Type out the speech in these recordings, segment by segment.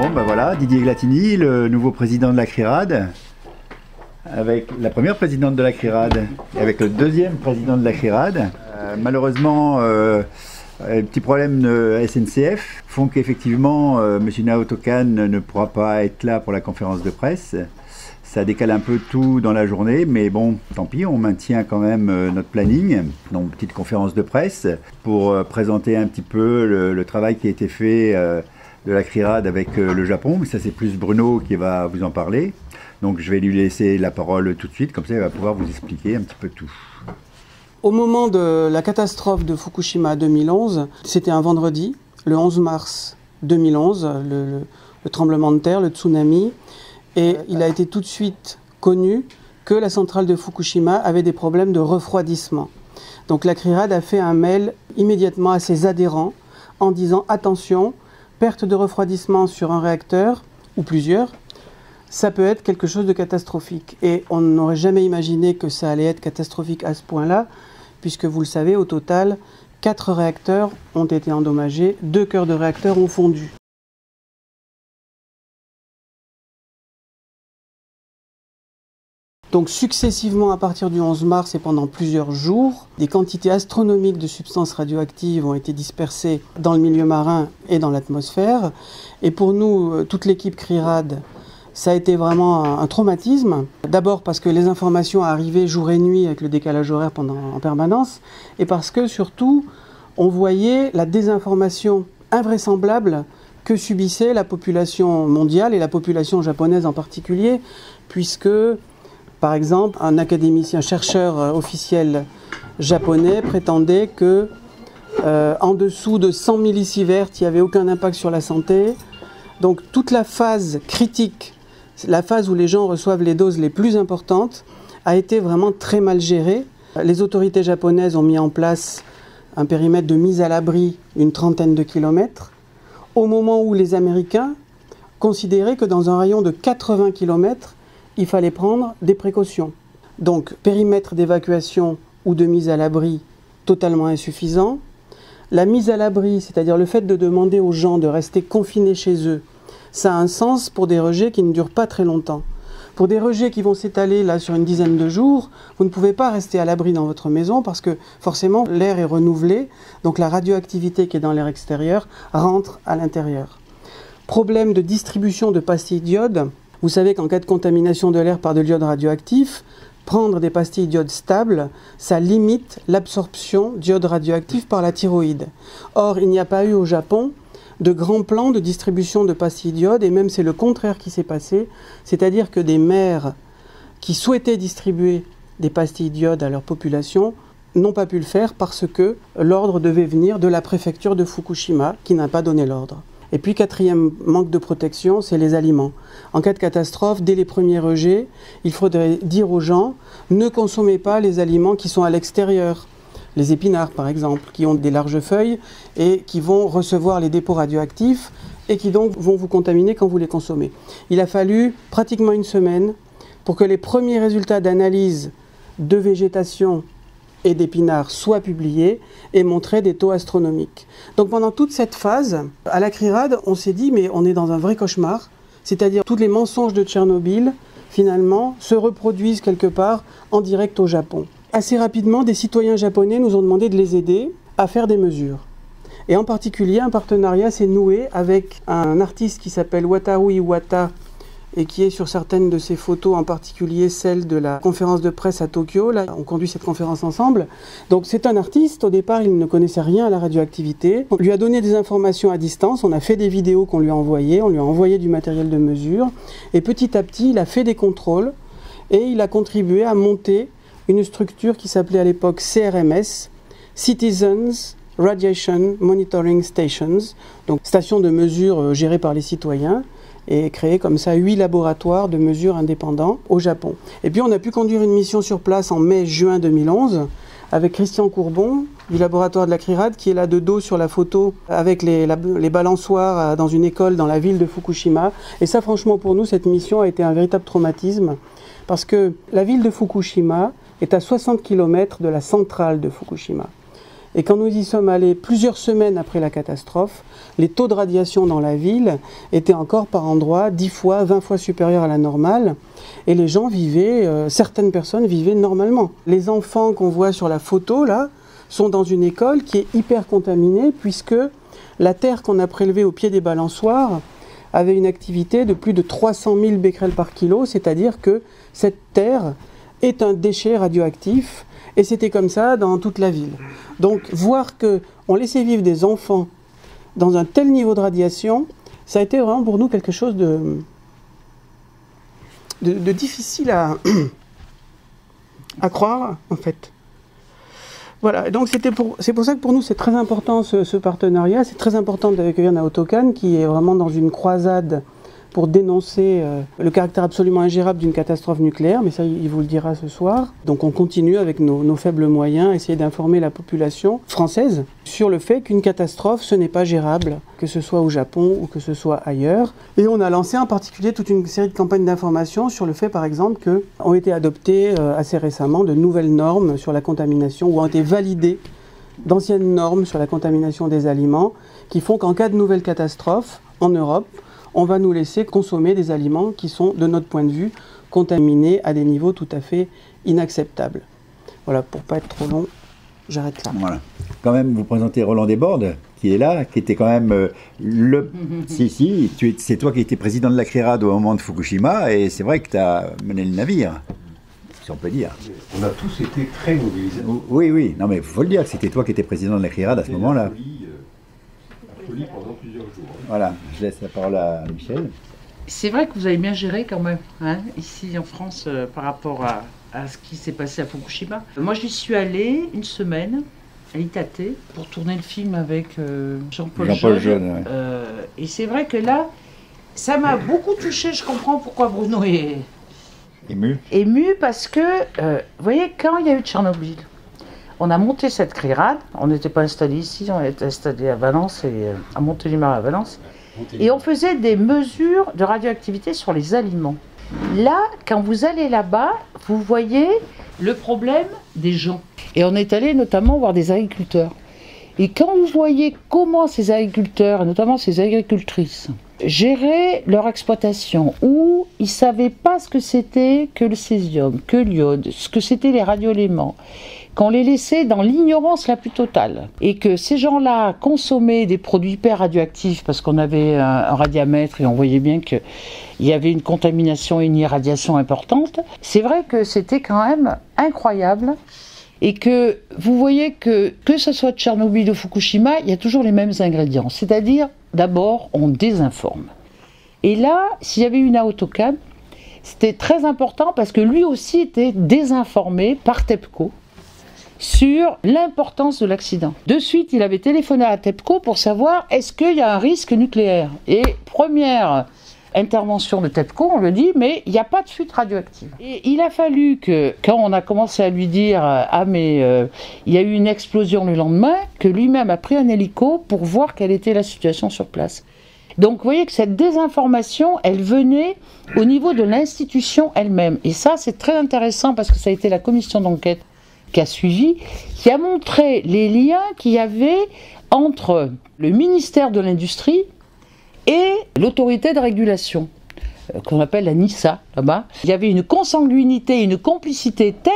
Bon, ben voilà, Didier Glatini, le nouveau président de la CRIRAD, avec la première présidente de la CRIRAD et avec le deuxième président de la CRIRAD. Malheureusement, les petits problèmes de SNCF font qu'effectivement, M. Naoto Kan ne pourra pas être là pour la conférence de presse. Ça décale un peu tout dans la journée, mais bon, tant pis, on maintient quand même notre planning. Donc, petite conférence de presse pour présenter un petit peu le travail qui a été fait de la CRIRAD avec le Japon. Mais ça, c'est plus Bruno qui va vous en parler. Donc, je vais lui laisser la parole tout de suite, comme ça, il va pouvoir vous expliquer un petit peu tout. Au moment de la catastrophe de Fukushima 2011, c'était un vendredi, le 11 mars 2011, le tremblement de terre, le tsunami. Et il a été tout de suite connu que la centrale de Fukushima avait des problèmes de refroidissement. Donc la CRIRAD a fait un mail immédiatement à ses adhérents en disant « Attention, perte de refroidissement sur un réacteur ou plusieurs, ça peut être quelque chose de catastrophique. » Et on n'aurait jamais imaginé que ça allait être catastrophique à ce point-là, puisque vous le savez, au total, 4 réacteurs ont été endommagés, 2 cœurs de réacteurs ont fondu. Donc successivement, à partir du 11 mars et pendant plusieurs jours, des quantités astronomiques de substances radioactives ont été dispersées dans le milieu marin et dans l'atmosphère. Et pour nous, toute l'équipe CRIRAD, ça a été vraiment un traumatisme. D'abord parce que les informations arrivaient jour et nuit avec le décalage horaire en permanence, et parce que surtout, on voyait la désinformation invraisemblable que subissait la population mondiale et la population japonaise en particulier, puisque par exemple, un académicien chercheur officiel japonais prétendait que en dessous de 100 millisieverts, il n'y avait aucun impact sur la santé. Donc toute la phase critique, la phase où les gens reçoivent les doses les plus importantes, a été vraiment très mal gérée. Les autorités japonaises ont mis en place un périmètre de mise à l'abri d'une 30aine de kilomètres, au moment où les Américains considéraient que dans un rayon de 80 kilomètres, il fallait prendre des précautions. Donc, périmètre d'évacuation ou de mise à l'abri totalement insuffisant. La mise à l'abri, c'est-à-dire le fait de demander aux gens de rester confinés chez eux, ça a un sens pour des rejets qui ne durent pas très longtemps. Pour des rejets qui vont s'étaler là sur une dizaine de jours, vous ne pouvez pas rester à l'abri dans votre maison parce que forcément l'air est renouvelé, donc la radioactivité qui est dans l'air extérieur rentre à l'intérieur. Problème de distribution de pastilles d'iode. Vous savez qu'en cas de contamination de l'air par de l'iode radioactif, prendre des pastilles d'iode stables, ça limite l'absorption d'iode radioactif par la thyroïde. Or, il n'y a pas eu au Japon de grands plans de distribution de pastilles d'iode, et même c'est le contraire qui s'est passé, c'est-à-dire que des maires qui souhaitaient distribuer des pastilles d'iode à leur population n'ont pas pu le faire parce que l'ordre devait venir de la préfecture de Fukushima, qui n'a pas donné l'ordre. Et puis, quatrième manque de protection, c'est les aliments. En cas de catastrophe, dès les premiers rejets, il faudrait dire aux gens, ne consommez pas les aliments qui sont à l'extérieur. Les épinards, par exemple, qui ont des larges feuilles et qui vont recevoir les dépôts radioactifs et qui donc vont vous contaminer quand vous les consommez. Il a fallu pratiquement une semaine pour que les premiers résultats d'analyse de végétation et d'épinards soient publiés et montraient des taux astronomiques. Donc pendant toute cette phase, à la CRIRAD, on s'est dit mais on est dans un vrai cauchemar, c'est-à-dire tous les mensonges de Tchernobyl, finalement, se reproduisent quelque part en direct au Japon. Assez rapidement, des citoyens japonais nous ont demandé de les aider à faire des mesures. Et en particulier, un partenariat s'est noué avec un artiste qui s'appelle Wataru Iwata, et qui est sur certaines de ces photos, en particulier celle de la conférence de presse à Tokyo. Là, on conduit cette conférence ensemble. Donc c'est un artiste, au départ il ne connaissait rien à la radioactivité. On lui a donné des informations à distance, on a fait des vidéos qu'on lui a envoyées, on lui a envoyé du matériel de mesure, et petit à petit il a fait des contrôles, et il a contribué à monter une structure qui s'appelait à l'époque CRMS, Citizens Radiation Monitoring Stations, donc stations de mesure gérées par les citoyens, et créé comme ça 8 laboratoires de mesure indépendants au Japon. Et puis on a pu conduire une mission sur place en mai-juin 2011 avec Christian Courbon du laboratoire de la CRIRAD qui est là de dos sur la photo avec les balançoires dans une école dans la ville de Fukushima. Et ça franchement pour nous cette mission a été un véritable traumatisme parce que la ville de Fukushima est à 60 km de la centrale de Fukushima. Et quand nous y sommes allés plusieurs semaines après la catastrophe, les taux de radiation dans la ville étaient encore par endroits 10 fois, 20 fois supérieurs à la normale. Et les gens vivaient, certaines personnes vivaient normalement. Les enfants qu'on voit sur la photo là sont dans une école qui est hyper contaminée puisque la terre qu'on a prélevée au pied des balançoires avait une activité de plus de 300 000 becquerels par kilo, c'est-à-dire que cette terre est un déchet radioactif. Et c'était comme ça dans toute la ville. Donc voir qu'on laissait vivre des enfants dans un tel niveau de radiation, ça a été vraiment pour nous quelque chose de difficile à croire, en fait. Voilà, donc c'est pour ça que pour nous c'est très important ce partenariat, c'est très important d'accueillir Naotokan qui est vraiment dans une croisade pour dénoncer le caractère absolument ingérable d'une catastrophe nucléaire, mais ça il vous le dira ce soir. Donc on continue avec nos faibles moyens, essayer d'informer la population française sur le fait qu'une catastrophe ce n'est pas gérable, que ce soit au Japon ou que ce soit ailleurs. Et on a lancé en particulier toute une série de campagnes d'information sur le fait par exemple qu'ont été adoptées assez récemment de nouvelles normes sur la contamination ou ont été validées d'anciennes normes sur la contamination des aliments qui font qu'en cas de nouvelle catastrophe en Europe, on va nous laisser consommer des aliments qui sont, de notre point de vue, contaminés à des niveaux tout à fait inacceptables. Voilà, pour ne pas être trop long, j'arrête là. Voilà. Quand même, vous présentez Roland Desbordes, qui est là, qui était quand même c'est toi qui étais président de la CRIRAD au moment de Fukushima, et c'est vrai que tu as mené le navire, si on peut dire. On a tous été très mobilisés. Oui, non mais il faut le dire, c'était toi qui étais président de la CRIRAD à ce moment-là. Pendant plusieurs jours. Voilà, je laisse la parole à Michel. C'est vrai que vous avez bien géré quand même, hein, ici en France, par rapport à ce qui s'est passé à Fukushima. Moi, j'y suis allée une semaine à Itate pour tourner le film avec Jean-Paul Jeune. Ouais. Et c'est vrai que là, ça m'a beaucoup touchée. Je comprends pourquoi Bruno est ému parce que, vous voyez, quand il y a eu Tchernobyl, on a monté cette CRIRAD, on n'était pas installé ici, on était installé à Valence et à Montélimar à Valence, et on faisait des mesures de radioactivité sur les aliments. Là, quand vous allez là-bas, vous voyez le problème des gens. Et on est allé notamment voir des agriculteurs. Et quand vous voyez comment ces agriculteurs, et notamment ces agricultrices, géraient leur exploitation, où ils ne savaient pas ce que c'était que le césium, que l'iode, ce que c'était les radioéléments, qu'on les laissait dans l'ignorance la plus totale. Et que ces gens-là consommaient des produits hyper radioactifs parce qu'on avait un radiamètre et on voyait bien qu'il y avait une contamination et une irradiation importante. C'est vrai que c'était quand même incroyable. Et que vous voyez que ce soit Tchernobyl ou Fukushima, il y a toujours les mêmes ingrédients. C'est-à-dire, d'abord, on désinforme. Et là, s'il y avait une Naotokan, c'était très important parce que lui aussi était désinformé par TEPCO sur l'importance de l'accident. De suite, il avait téléphoné à TEPCO pour savoir est-ce qu'il y a un risque nucléaire. Et première intervention de TEPCO, on lui dit mais il n'y a pas de fuite radioactive. Et il a fallu que, quand on a commencé à lui dire ah mais il y a eu une explosion le lendemain, que lui-même a pris un hélico pour voir quelle était la situation sur place. Donc vous voyez que cette désinformation, elle venait au niveau de l'institution elle-même. Et ça c'est très intéressant parce que ça a été la commission d'enquête qui a suivi, qui a montré les liens qu'il y avait entre le ministère de l'Industrie et l'autorité de régulation, qu'on appelle la NISA, là-bas. Il y avait une consanguinité, une complicité telle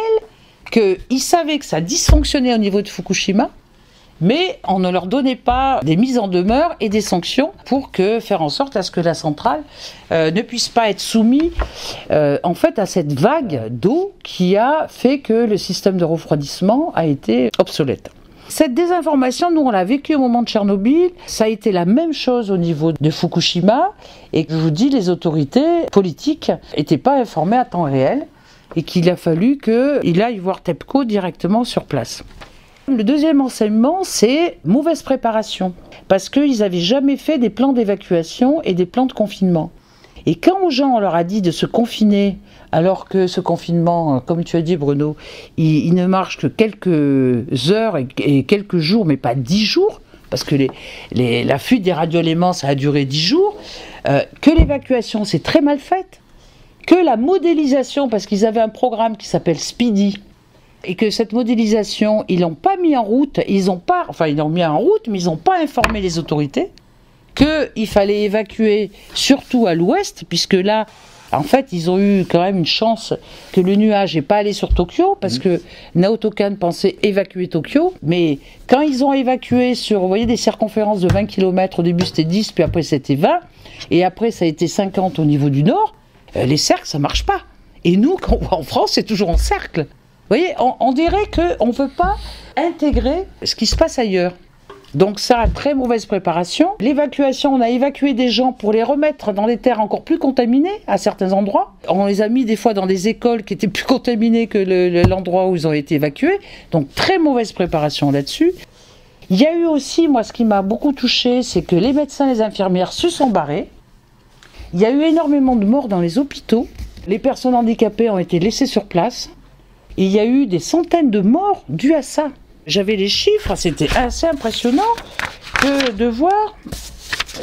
qu'ils savaient que ça dysfonctionnait au niveau de Fukushima, mais on ne leur donnait pas des mises en demeure et des sanctions pour faire en sorte à ce que la centrale ne puisse pas être soumise en fait à cette vague d'eau qui a fait que le système de refroidissement a été obsolète. Cette désinformation, nous on l'a vécu au moment de Tchernobyl, ça a été la même chose au niveau de Fukushima, et je vous dis, les autorités politiques n'étaient pas informées à temps réel, et qu'il a fallu qu'il aille voir TEPCO directement sur place. Le deuxième enseignement, c'est mauvaise préparation, parce qu'ils n'avaient jamais fait des plans d'évacuation et des plans de confinement. Et quand aux gens, on leur a dit de se confiner, alors que ce confinement, comme tu as dit Bruno, il ne marche que quelques heures et quelques jours, mais pas 10 jours, parce que la fuite des radioéléments, ça a duré 10 jours, que l'évacuation, c'est très mal faite, que la modélisation, parce qu'ils avaient un programme qui s'appelle Speedy, et que cette modélisation, ils l'ont pas mis en route, ils l'ont mis en route, mais ils n'ont pas informé les autorités qu'il fallait évacuer surtout à l'ouest, puisque là, en fait, ils ont eu quand même une chance que le nuage n'est pas allé sur Tokyo, parce que Naoto Kan pensait évacuer Tokyo, mais quand ils ont évacué sur, vous voyez, des circonférences de 20 km, au début c'était 10, puis après c'était 20, et après ça a été 50 au niveau du nord, les cercles, ça marche pas. Et nous, quand on va en France, c'est toujours en cercle. Vous voyez, on dirait qu'on ne peut pas intégrer ce qui se passe ailleurs. Donc ça, très mauvaise préparation. L'évacuation, on a évacué des gens pour les remettre dans des terres encore plus contaminées à certains endroits. On les a mis des fois dans des écoles qui étaient plus contaminées que l'endroit où ils ont été évacués. Donc très mauvaise préparation là-dessus. Il y a eu aussi, moi ce qui m'a beaucoup touchée, c'est que les médecins et les infirmières se sont barrés. Il y a eu énormément de morts dans les hôpitaux. Les personnes handicapées ont été laissées sur place. Et il y a eu des centaines de morts dues à ça. J'avais les chiffres, c'était assez impressionnant de voir,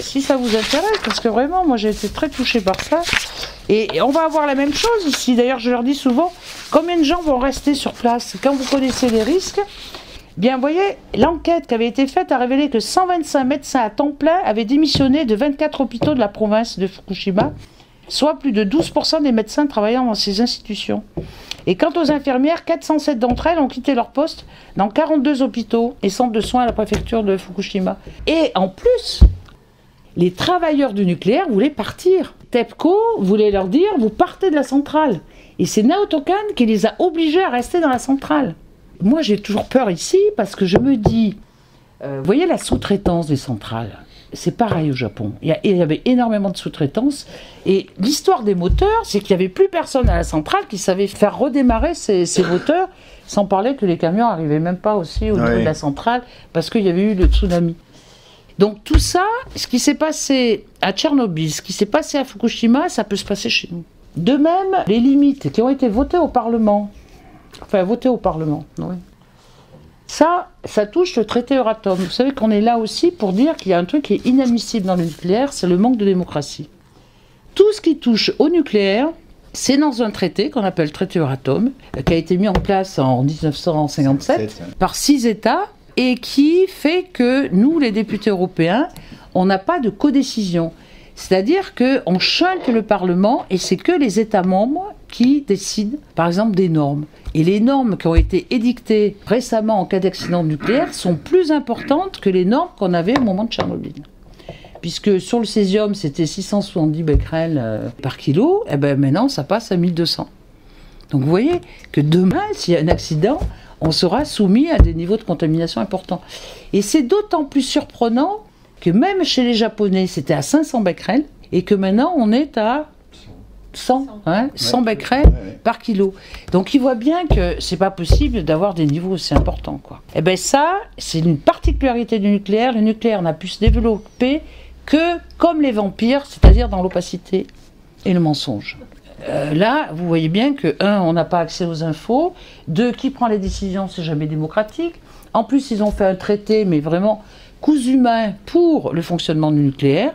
si ça vous intéresse, parce que vraiment, moi j'ai été très touchée par ça. Et on va avoir la même chose ici. D'ailleurs, je leur dis souvent, combien de gens vont rester sur place? Quand vous connaissez les risques, bien, vous voyez, l'enquête qui avait été faite a révélé que 125 médecins à temps plein avaient démissionné de 24 hôpitaux de la province de Fukushima, soit plus de 12% des médecins travaillant dans ces institutions. Et quant aux infirmières, 407 d'entre elles ont quitté leur poste dans 42 hôpitaux et centres de soins à la préfecture de Fukushima. Et en plus, les travailleurs du nucléaire voulaient partir. TEPCO voulait leur dire, vous partez de la centrale. Et c'est Naoto Kan qui les a obligés à rester dans la centrale. Moi, j'ai toujours peur ici parce que je me dis, vous voyez la sous-traitance des centrales, c'est pareil au Japon. Il y avait énormément de sous-traitance. Et l'histoire des moteurs, c'est qu'il n'y avait plus personne à la centrale qui savait faire redémarrer ces moteurs, sans parler que les camions n'arrivaient même pas aussi au niveau de la centrale, parce qu'il y avait eu le tsunami. Donc tout ça, ce qui s'est passé à Tchernobyl, ce qui s'est passé à Fukushima, ça peut se passer chez nous. De même, les limites qui ont été votées au Parlement, oui. Ça touche le traité Euratom. Vous savez qu'on est là aussi pour dire qu'il y a un truc qui est inadmissible dans le nucléaire, c'est le manque de démocratie. Tout ce qui touche au nucléaire, c'est dans un traité qu'on appelle le traité Euratom, qui a été mis en place en 1957 par 6 États, et qui fait que nous, les députés européens, on n'a pas de codécision. C'est-à-dire qu'on chante le Parlement et c'est que les États membres qui décident, par exemple, des normes. Et les normes qui ont été édictées récemment en cas d'accident nucléaire sont plus importantes que les normes qu'on avait au moment de Tchernobyl. Puisque sur le césium, c'était 670 becquerels par kilo, et bien maintenant, ça passe à 1200. Donc vous voyez que demain, s'il y a un accident, on sera soumis à des niveaux de contamination importants. Et c'est d'autant plus surprenant que même chez les Japonais, c'était à 500 becquerels, et que maintenant, on est à 100 becquerels par kilo. Donc, ils voient bien que c'est pas possible d'avoir des niveaux aussi importants, quoi. Et bien ça, c'est une particularité du nucléaire. Le nucléaire n'a pu se développer que comme les vampires, c'est-à-dire dans l'opacité et le mensonge. Là, vous voyez bien que, 1, on n'a pas accès aux infos, 2, qui prend les décisions, c'est jamais démocratique. En plus, ils ont fait un traité, mais vraiment cousu main pour le fonctionnement du nucléaire.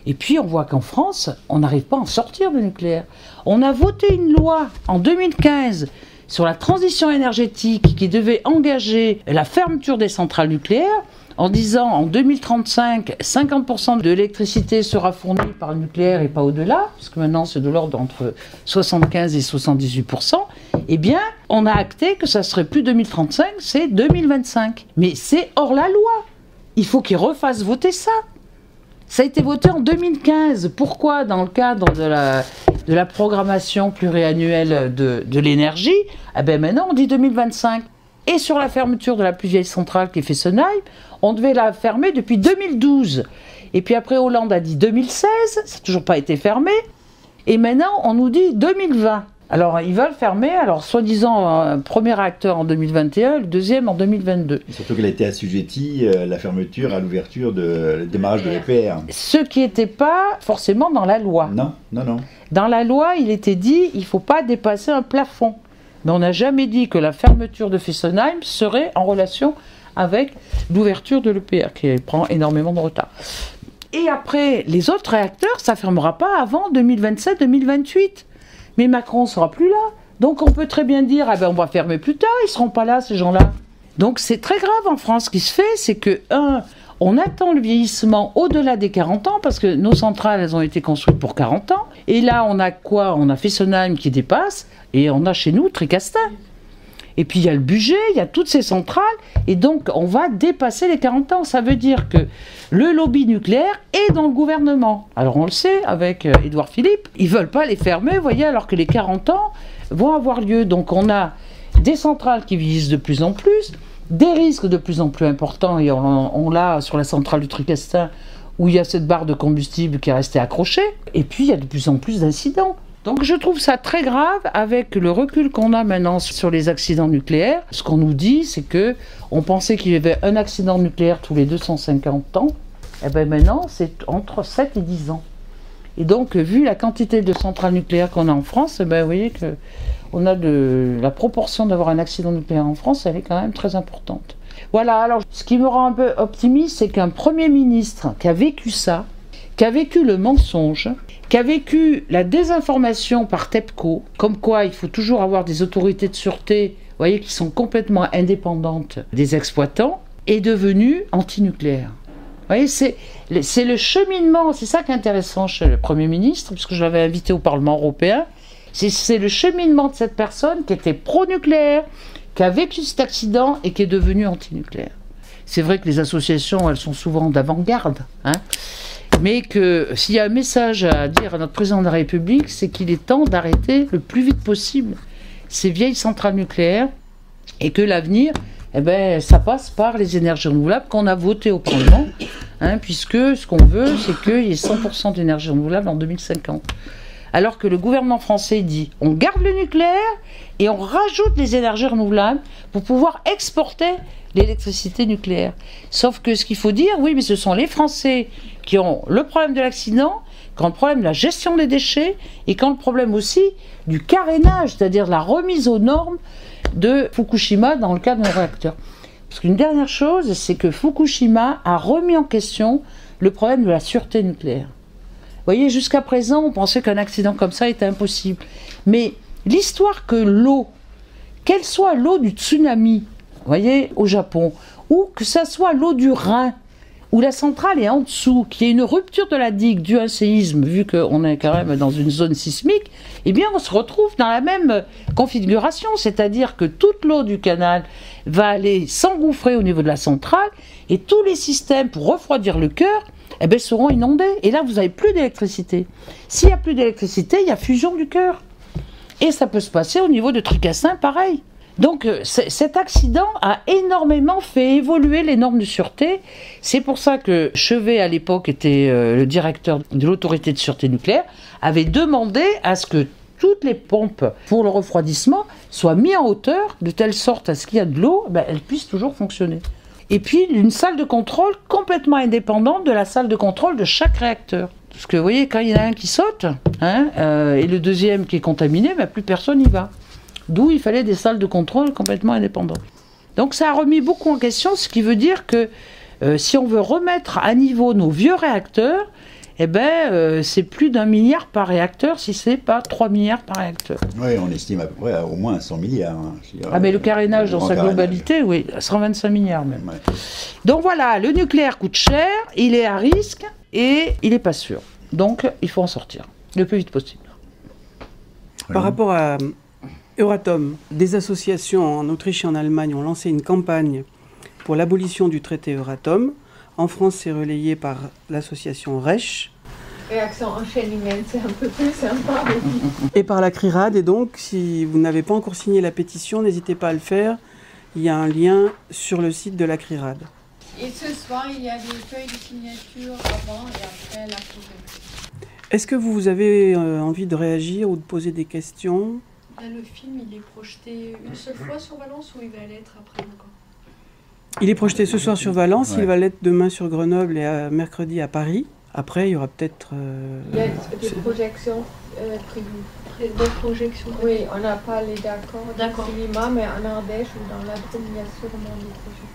Et puis, on voit qu'en France, on n'arrive pas à en sortir du nucléaire. On a voté une loi en 2015 sur la transition énergétique qui devait engager la fermeture des centrales nucléaires en disant en 2035, 50% de l'électricité sera fournie par le nucléaire et pas au-delà, parce que maintenant c'est de l'ordre entre 75 et 78%, eh bien, on a acté que ça serait plus 2035, c'est 2025. Mais c'est hors la loi. Il faut qu'ils refassent voter ça. Ça a été voté en 2015. Pourquoi? Dans le cadre de la programmation pluriannuelle de l'énergie, eh bien maintenant on dit 2025. Et sur la fermeture de la plus vieille centrale qui est Fessenheim, on devait la fermer depuis 2012. Et puis après Hollande a dit 2016, ça n'a toujours pas été fermé. Et maintenant on nous dit 2020. Alors ils veulent fermer, alors soi-disant un premier réacteur en 2021, le deuxième en 2022. Et surtout qu'elle a été assujettie la fermeture à l'ouverture de démarrage de l'EPR. Ce qui n'était pas forcément dans la loi. Non. Dans la loi, il était dit il ne faut pas dépasser un plafond. Mais on n'a jamais dit que la fermeture de Fessenheim serait en relation avec l'ouverture de l'EPR, qui prend énormément de retard. Et après, les autres réacteurs, ça ne fermera pas avant 2027-2028. Mais Macron ne sera plus là. Donc on peut très bien dire, ah ben on va fermer plus tard, ils seront pas là ces gens-là. Donc c'est très grave en France. Ce qui se fait, c'est que, on attend le vieillissement au-delà des 40 ans, parce que nos centrales, elles ont été construites pour 40 ans. Et là, on a quoi? On a Fessenheim qui dépasse, et on a chez nous Tricastin. Et puis il y a le budget, il y a toutes ces centrales, et donc on va dépasser les 40 ans. Ça veut dire que le lobby nucléaire est dans le gouvernement. Alors on le sait, avec Édouard Philippe, ils ne veulent pas les fermer, vous voyez, alors que les 40 ans vont avoir lieu. Donc on a des centrales qui vieillissent de plus en plus, des risques de plus en plus importants, et on l'a sur la centrale du Tricastin, où il y a cette barre de combustible qui est restée accrochée, et puis il y a de plus en plus d'incidents. Donc je trouve ça très grave avec le recul qu'on a maintenant sur les accidents nucléaires. Ce qu'on nous dit, c'est que on pensait qu'il y avait un accident nucléaire tous les 250 ans. Et bien maintenant, c'est entre 7 et 10 ans. Et donc, vu la quantité de centrales nucléaires qu'on a en France, ben, vous voyez que la proportion d'avoir un accident nucléaire en France, elle est quand même très importante. Voilà, alors ce qui me rend un peu optimiste, c'est qu'un Premier ministre qui a vécu ça, qui a vécu le mensonge, qui a vécu la désinformation par TEPCO, comme quoi il faut toujours avoir des autorités de sûreté, vous voyez, qui sont complètement indépendantes des exploitants, est devenu antinucléaire. Vous voyez, c'est le cheminement, c'est ça qui est intéressant chez le Premier ministre, puisque je l'avais invité au Parlement européen, c'est le cheminement de cette personne qui était pro-nucléaire, qui a vécu cet accident et qui est devenu antinucléaire. C'est vrai que les associations, elles sont souvent d'avant-garde, hein, mais que s'il y a un message à dire à notre président de la République, c'est qu'il est temps d'arrêter le plus vite possible ces vieilles centrales nucléaires et que l'avenir, eh ben, ça passe par les énergies renouvelables qu'on a votées au Parlement, hein, puisque ce qu'on veut, c'est qu'il y ait 100% d'énergie renouvelable en 2050. Alors que le gouvernement français dit, on garde le nucléaire et on rajoute les énergies renouvelables pour pouvoir exporter l'électricité nucléaire. Sauf que ce qu'il faut dire, oui, mais ce sont les Français qui ont le problème de l'accident, qui ont le problème de la gestion des déchets et qui ont le problème aussi du carénage, c'est-à-dire la remise aux normes de Fukushima dans le cas d'un réacteur. Parce qu'une dernière chose, c'est que Fukushima a remis en question le problème de la sûreté nucléaire. Vous voyez, jusqu'à présent, on pensait qu'un accident comme ça était impossible. Mais l'histoire que l'eau, qu'elle soit l'eau du tsunami, vous voyez, au Japon, ou que ça soit l'eau du Rhin, où la centrale est en dessous, qu'il y ait une rupture de la digue due à un séisme, vu qu'on est quand même dans une zone sismique, eh bien on se retrouve dans la même configuration, c'est-à-dire que toute l'eau du canal va aller s'engouffrer au niveau de la centrale, et tous les systèmes pour refroidir le cœur, eh bien, seront inondés. Et là, vous n'avez plus d'électricité. S'il n'y a plus d'électricité, il y a fusion du cœur. Et ça peut se passer au niveau de Tricastin, pareil. Donc cet accident a énormément fait évoluer les normes de sûreté. C'est pour ça que Chevet, à l'époque, était le directeur de l'autorité de sûreté nucléaire, avait demandé à ce que toutes les pompes pour le refroidissement soient mises en hauteur, de telle sorte à ce qu'il y a de l'eau, ben, elles puissent toujours fonctionner. Et puis une salle de contrôle complètement indépendante de la salle de contrôle de chaque réacteur. Parce que vous voyez, quand il y en a un qui saute, hein, et le deuxième qui est contaminé, ben, plus personne n'y va. D'où il fallait des salles de contrôle complètement indépendantes. Donc ça a remis beaucoup en question, ce qui veut dire que si on veut remettre à niveau nos vieux réacteurs, eh ben, c'est plus d'1 milliard par réacteur, si c'est pas 3 milliards par réacteur. Oui, on estime à peu près à au moins 100 milliards. Hein, ah mais le carénage dans sa globalité, oui, 125 milliards même. Ouais. Donc voilà, le nucléaire coûte cher, il est à risque et il n'est pas sûr. Donc il faut en sortir le plus vite possible. Par rapport à Euratom, des associations en Autriche et en Allemagne ont lancé une campagne pour l'abolition du traité Euratom. En France, c'est relayé par l'association RECH. Réaction en chaîne humaine, c'est un peu plus sympa. Et par la CRIRAD. Et donc, si vous n'avez pas encore signé la pétition, n'hésitez pas à le faire. Il y a un lien sur le site de la CRIRAD. Et ce soir, il y a des feuilles de signature avant et après la photo. Est-ce que vous avez envie de réagir ou de poser des questions? Le film, il est projeté une seule fois sur Valence ou il va l'être après encore? Il est projeté ce soir sur Valence, ouais. Il va l'être demain sur Grenoble et mercredi à Paris, Après, il y aura peut-être... il y a des projections prévues. Des projections? Oui, on n'a pas les d'accord cinéma, mais en Ardèche ou dans la Drôme, il y a sûrement des projections.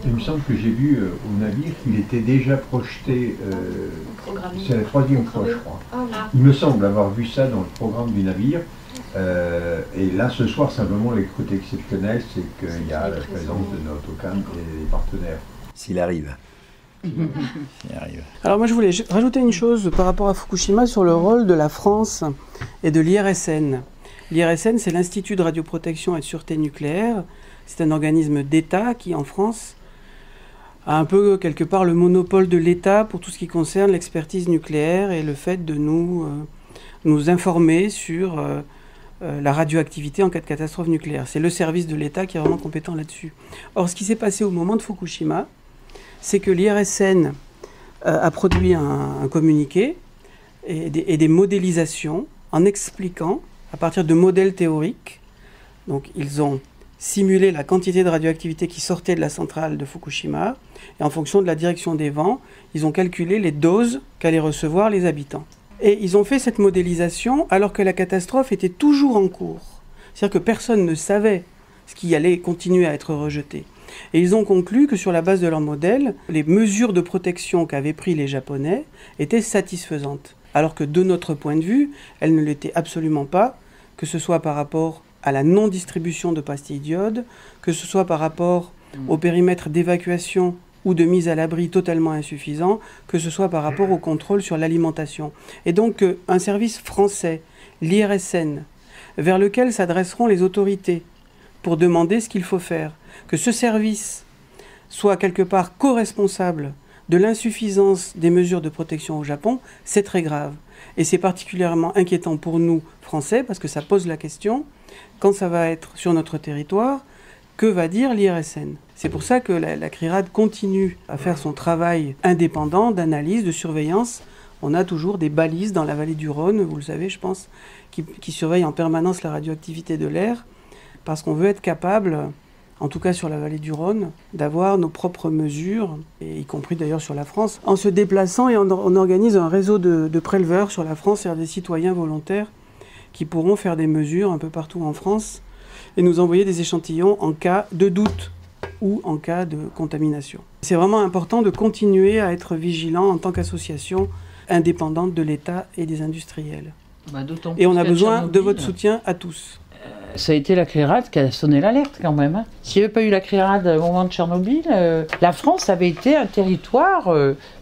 Il me semble que j'ai vu au navire qu'il était déjà projeté, c'est la 3e fois je crois. Ah, oui. Il me semble avoir vu ça dans le programme du navire. Et là ce soir simplement le côté exceptionnel c'est qu'il y a la présence de notre OCAM et des partenaires. S'il arrive. S'il arrive. Alors moi je voulais rajouter une chose par rapport à Fukushima sur le rôle de la France et de l'IRSN. L'IRSN c'est l'Institut de radioprotection et de sûreté nucléaire. C'est un organisme d'État qui en France a un peu quelque part le monopole de l'État pour tout ce qui concerne l'expertise nucléaire et le fait de nous informer sur la radioactivité en cas de catastrophe nucléaire. C'est le service de l'État qui est vraiment compétent là-dessus. Or, ce qui s'est passé au moment de Fukushima, c'est que l'IRSN a produit un communiqué et des modélisations en expliquant, à partir de modèles théoriques, donc ils ont simulé la quantité de radioactivité qui sortait de la centrale de Fukushima, et en fonction de la direction des vents, ils ont calculé les doses qu'allaient recevoir les habitants. Et ils ont fait cette modélisation alors que la catastrophe était toujours en cours. C'est-à-dire que personne ne savait ce qui allait continuer à être rejeté. Et ils ont conclu que sur la base de leur modèle, les mesures de protection qu'avaient pris les Japonais étaient satisfaisantes. Alors que de notre point de vue, elles ne l'étaient absolument pas, que ce soit par rapport à la non-distribution de pastilles d'iode, que ce soit par rapport au périmètre d'évacuation ou de mise à l'abri totalement insuffisant, que ce soit par rapport au contrôle sur l'alimentation. Et donc un service français, l'IRSN, vers lequel s'adresseront les autorités pour demander ce qu'il faut faire, que ce service soit quelque part co-responsable de l'insuffisance des mesures de protection au Japon, c'est très grave. Et c'est particulièrement inquiétant pour nous, Français, parce que ça pose la question, quand ça va être sur notre territoire, que va dire l'IRSN? C'est pour ça que la CRIRAD continue à faire son travail indépendant d'analyse, de surveillance. On a toujours des balises dans la vallée du Rhône, vous le savez, je pense, qui surveillent en permanence la radioactivité de l'air, parce qu'on veut être capable, en tout cas sur la vallée du Rhône, d'avoir nos propres mesures, et y compris d'ailleurs sur la France. En se déplaçant, et on organise un réseau de préleveurs sur la France, c'est-à-dire des citoyens volontaires qui pourront faire des mesures un peu partout en France et nous envoyer des échantillons en cas de doute ou en cas de contamination. C'est vraiment important de continuer à être vigilant en tant qu'association indépendante de l'État et des industriels. Et on a besoin de votre soutien à tous. Ça a été la CRIRAD qui a sonné l'alerte quand même. S'il n'y avait pas eu la CRIRAD au moment de Tchernobyl, la France avait été un territoire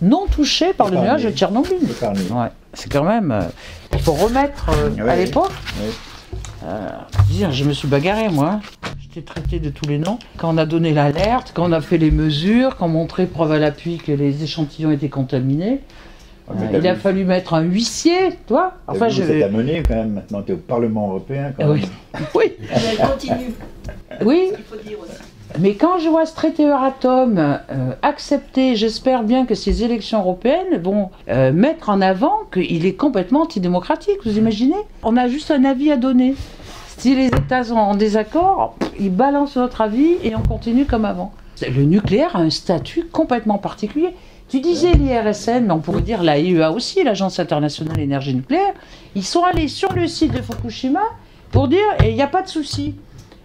non touché par le nuage de Tchernobyl. Ouais. C'est quand même... il faut remettre à l'époque. Je me suis bagarré moi. J'étais traité de tous les noms. Quand on a donné l'alerte, quand on a fait les mesures, quand on montrait preuve à l'appui que les échantillons étaient contaminés, il a fallu mettre un huissier, toi. Enfin, je vais amené quand même. Maintenant, tu es au Parlement européen. Quand même. Oui. Elle continue. Oui. Il faut dire aussi. Mais quand je vois ce traité Euratom accepté, j'espère bien que ces élections européennes vont mettre en avant qu'il est complètement antidémocratique. Vous imaginez? On a juste un avis à donner. Si les États sont en désaccord, ils balancent notre avis et on continue comme avant. Le nucléaire a un statut complètement particulier. Tu disais l'IRSN, mais on pourrait dire l'AIEA aussi, l'Agence internationale énergie nucléaire. Ils sont allés sur le site de Fukushima pour dire il n'y a pas de souci.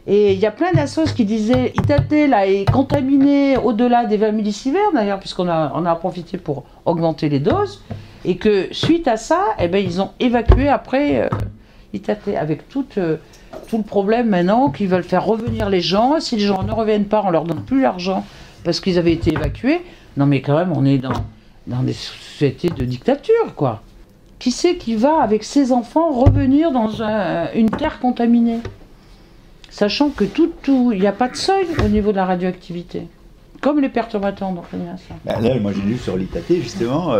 Et il y a plein d'assos qui disaient Itate là est contaminé au-delà des 20 millisieverts d'ailleurs, puisqu'on a profité pour augmenter les doses, et que suite à ça, ils ont évacué après Itate avec tout le problème maintenant qu'ils veulent faire revenir les gens. Si les gens ne reviennent pas, on leur donne plus l'argent parce qu'ils avaient été évacués. Non mais quand même, on est dans des sociétés de dictature, quoi. Qui c'est qui va, avec ses enfants, revenir dans une terre contaminée? Sachant que il n'y a pas de seuil au niveau de la radioactivité. Comme les perturbateurs endocriniens, ça. Là, moi j'ai lu sur l'ITAT, justement,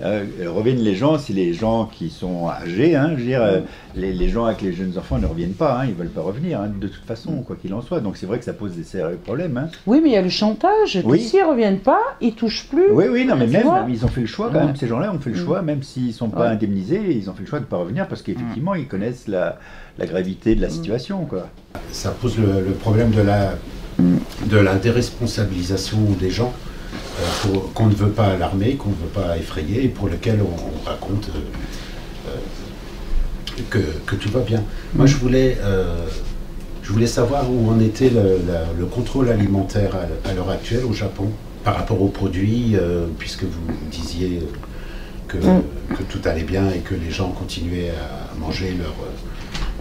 reviennent les gens, c'est les gens qui sont âgés, je veux dire, les gens avec les jeunes enfants ne reviennent pas, ils ne veulent pas revenir, de toute façon, quoi qu'il en soit. Donc c'est vrai que ça pose des sérieux problèmes. Oui, mais il y a le chantage, oui. S'ils ne revient pas, ils ne touchent plus. Oui, non, mais même, ils ont fait le choix quand même, ces gens-là ont fait le choix, même s'ils ne sont pas indemnisés, ils ont fait le choix de ne pas revenir parce qu'effectivement, ils connaissent la gravité de la situation, quoi. Ça pose le problème de la déresponsabilisation des gens. qu'on ne veut pas alarmer, qu'on ne veut pas effrayer, et pour lequel on raconte que tout va bien. Moi, je voulais savoir où en était le contrôle alimentaire à l'heure actuelle au Japon, par rapport aux produits, puisque vous disiez que tout allait bien et que les gens continuaient à manger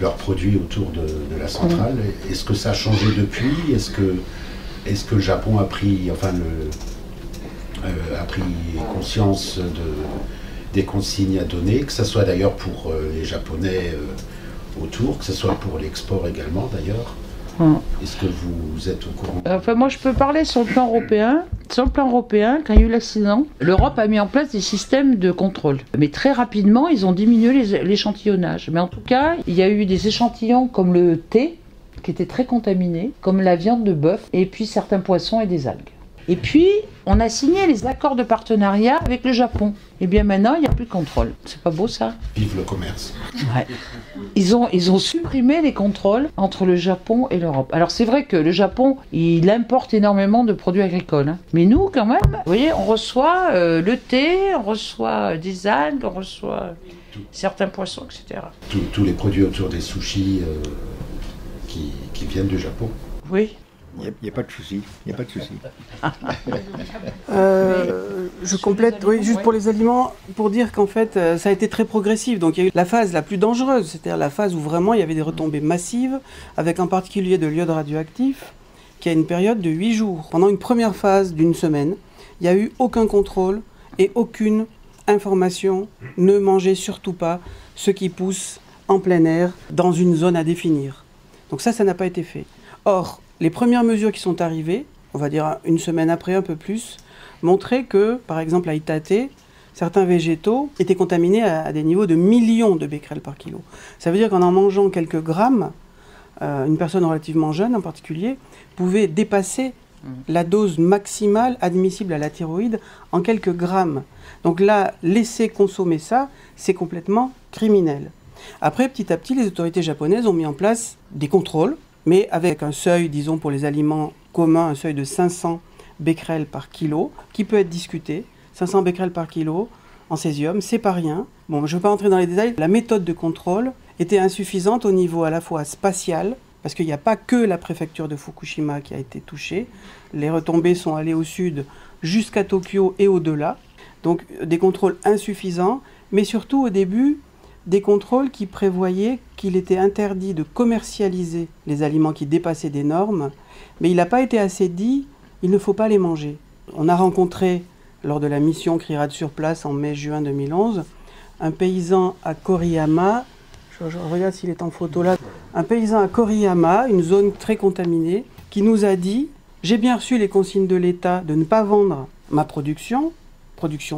leurs produits autour de la centrale. Est-ce que ça a changé depuis? Est-ce que le Japon a pris conscience des consignes à donner, que ce soit d'ailleurs pour les Japonais autour, que ce soit pour l'export également d'ailleurs? Est-ce que vous êtes au courant? Enfin, moi, je peux parler sur le plan européen. Sur le plan européen, quand il y a eu l'accident, l'Europe a mis en place des systèmes de contrôle. Mais très rapidement, ils ont diminué l'échantillonnage. Mais en tout cas, il y a eu des échantillons comme le thé, qui était très contaminé, comme la viande de bœuf, et puis certains poissons et des algues. Et puis, on a signé les accords de partenariat avec le Japon. Et bien maintenant, il n'y a plus de contrôle. C'est pas beau ça? Vive le commerce. Ouais. Ils ont supprimé les contrôles entre le Japon et l'Europe. Alors c'est vrai que le Japon, il importe énormément de produits agricoles. Hein. Mais nous, quand même, vous voyez, on reçoit le thé, on reçoit des algues, on reçoit certains poissons, etc. Tous les produits autour des sushis qui viennent du Japon. Oui. Il n'y a pas de souci, il n'y a pas de souci. Je complète, oui, juste pour les aliments, pour dire qu'en fait, ça a été très progressif. Donc il y a eu la phase la plus dangereuse, c'est-à-dire la phase où vraiment il y avait des retombées massives, avec en particulier de l'iode radioactif, qui a une période de 8 jours. Pendant une première phase d'une semaine, il n'y a eu aucun contrôle et aucune information. Ne mangez surtout pas ce qui pousse en plein air dans une zone à définir. Donc ça n'a pas été fait. Or, les premières mesures qui sont arrivées, on va dire une semaine après, un peu plus, montraient que, par exemple à Itate, certains végétaux étaient contaminés à des niveaux de millions de becquerels par kilo. Ça veut dire qu'en mangeant quelques grammes, une personne relativement jeune en particulier, pouvait dépasser la dose maximale admissible à la thyroïde en quelques grammes. Donc là, laisser consommer ça, c'est complètement criminel. Après, petit à petit, les autorités japonaises ont mis en place des contrôles, mais avec un seuil, disons, pour les aliments communs, un seuil de 500 becquerels par kilo, qui peut être discuté. 500 becquerels par kilo en césium, c'est pas rien. Bon, je ne veux pas entrer dans les détails. La méthode de contrôle était insuffisante au niveau à la fois spatial, parce qu'il n'y a pas que la préfecture de Fukushima qui a été touchée. Les retombées sont allées au sud jusqu'à Tokyo et au-delà. Donc des contrôles insuffisants, mais surtout au début, des contrôles qui prévoyaient qu'il était interdit de commercialiser les aliments qui dépassaient des normes, mais il n'a pas été assez dit, il ne faut pas les manger. On a rencontré, lors de la mission CRIRAD sur place en mai-juin 2011, un paysan à Koriyama, je regarde s'il est en photo là, un paysan à Koriyama, une zone très contaminée, qui nous a dit « J'ai bien reçu les consignes de l'État de ne pas vendre ma production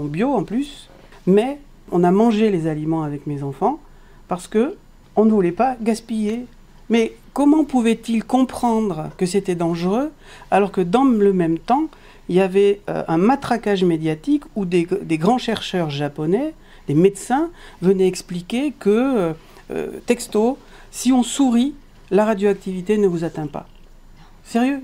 bio en plus, mais on a mangé les aliments avec mes enfants parce qu'on ne voulait pas gaspiller. » Mais comment pouvait-il comprendre que c'était dangereux alors que dans le même temps, il y avait un matraquage médiatique où des grands chercheurs japonais, des médecins, venaient expliquer que, texto, si on sourit, la radioactivité ne vous atteint pas. Sérieux,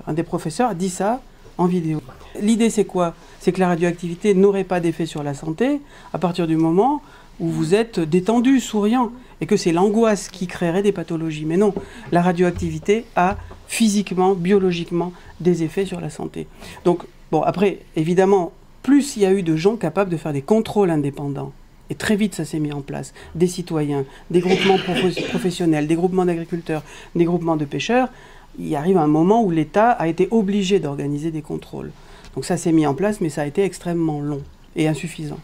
un des professeurs a dit ça en vidéo. L'idée, c'est quoi? C'est que la radioactivité n'aurait pas d'effet sur la santé à partir du moment où vous êtes détendu, souriant, et que c'est l'angoisse qui créerait des pathologies. Mais non, la radioactivité a physiquement, biologiquement, des effets sur la santé. Donc, bon, après, évidemment, plus il y a eu de gens capables de faire des contrôles indépendants, et très vite ça s'est mis en place, des citoyens, des groupements professionnels, des groupements d'agriculteurs, des groupements de pêcheurs, il arrive un moment où l'État a été obligé d'organiser des contrôles. Donc ça s'est mis en place, mais ça a été extrêmement long et insuffisant.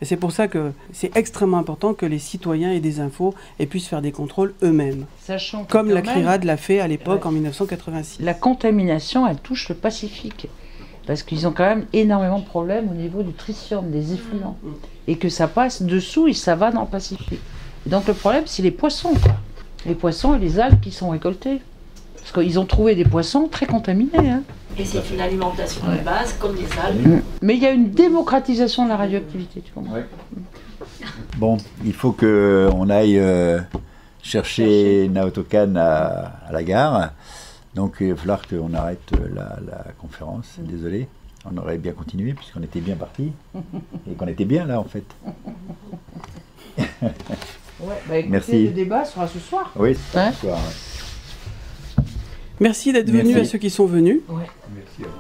Et c'est pour ça que c'est extrêmement important que les citoyens aient des infos et puissent faire des contrôles eux-mêmes. Sachant que comme la CRIRAD l'a fait à l'époque en 1986. La contamination, elle touche le Pacifique. Parce qu'ils ont quand même énormément de problèmes au niveau du tritium, des effluents. Et que ça passe dessous et ça va dans le Pacifique. Et donc le problème, c'est les poissons, quoi. Les poissons et les algues qui sont récoltées. Parce qu'ils ont trouvé des poissons très contaminés. Hein. Et c'est une alimentation de base, comme les algues. Mais il y a une démocratisation de la radioactivité, tu comprends? Bon, il faut qu'on aille chercher Naoto Kan à la gare. Donc il va falloir qu'on arrête la conférence, désolé. On aurait bien continué puisqu'on était bien parti et qu'on était bien là en fait. Ouais, bah écoutez, merci. Le débat sera ce soir. Oui, ce soir. Merci d'être venus à ceux qui sont venus. Ouais. Merci.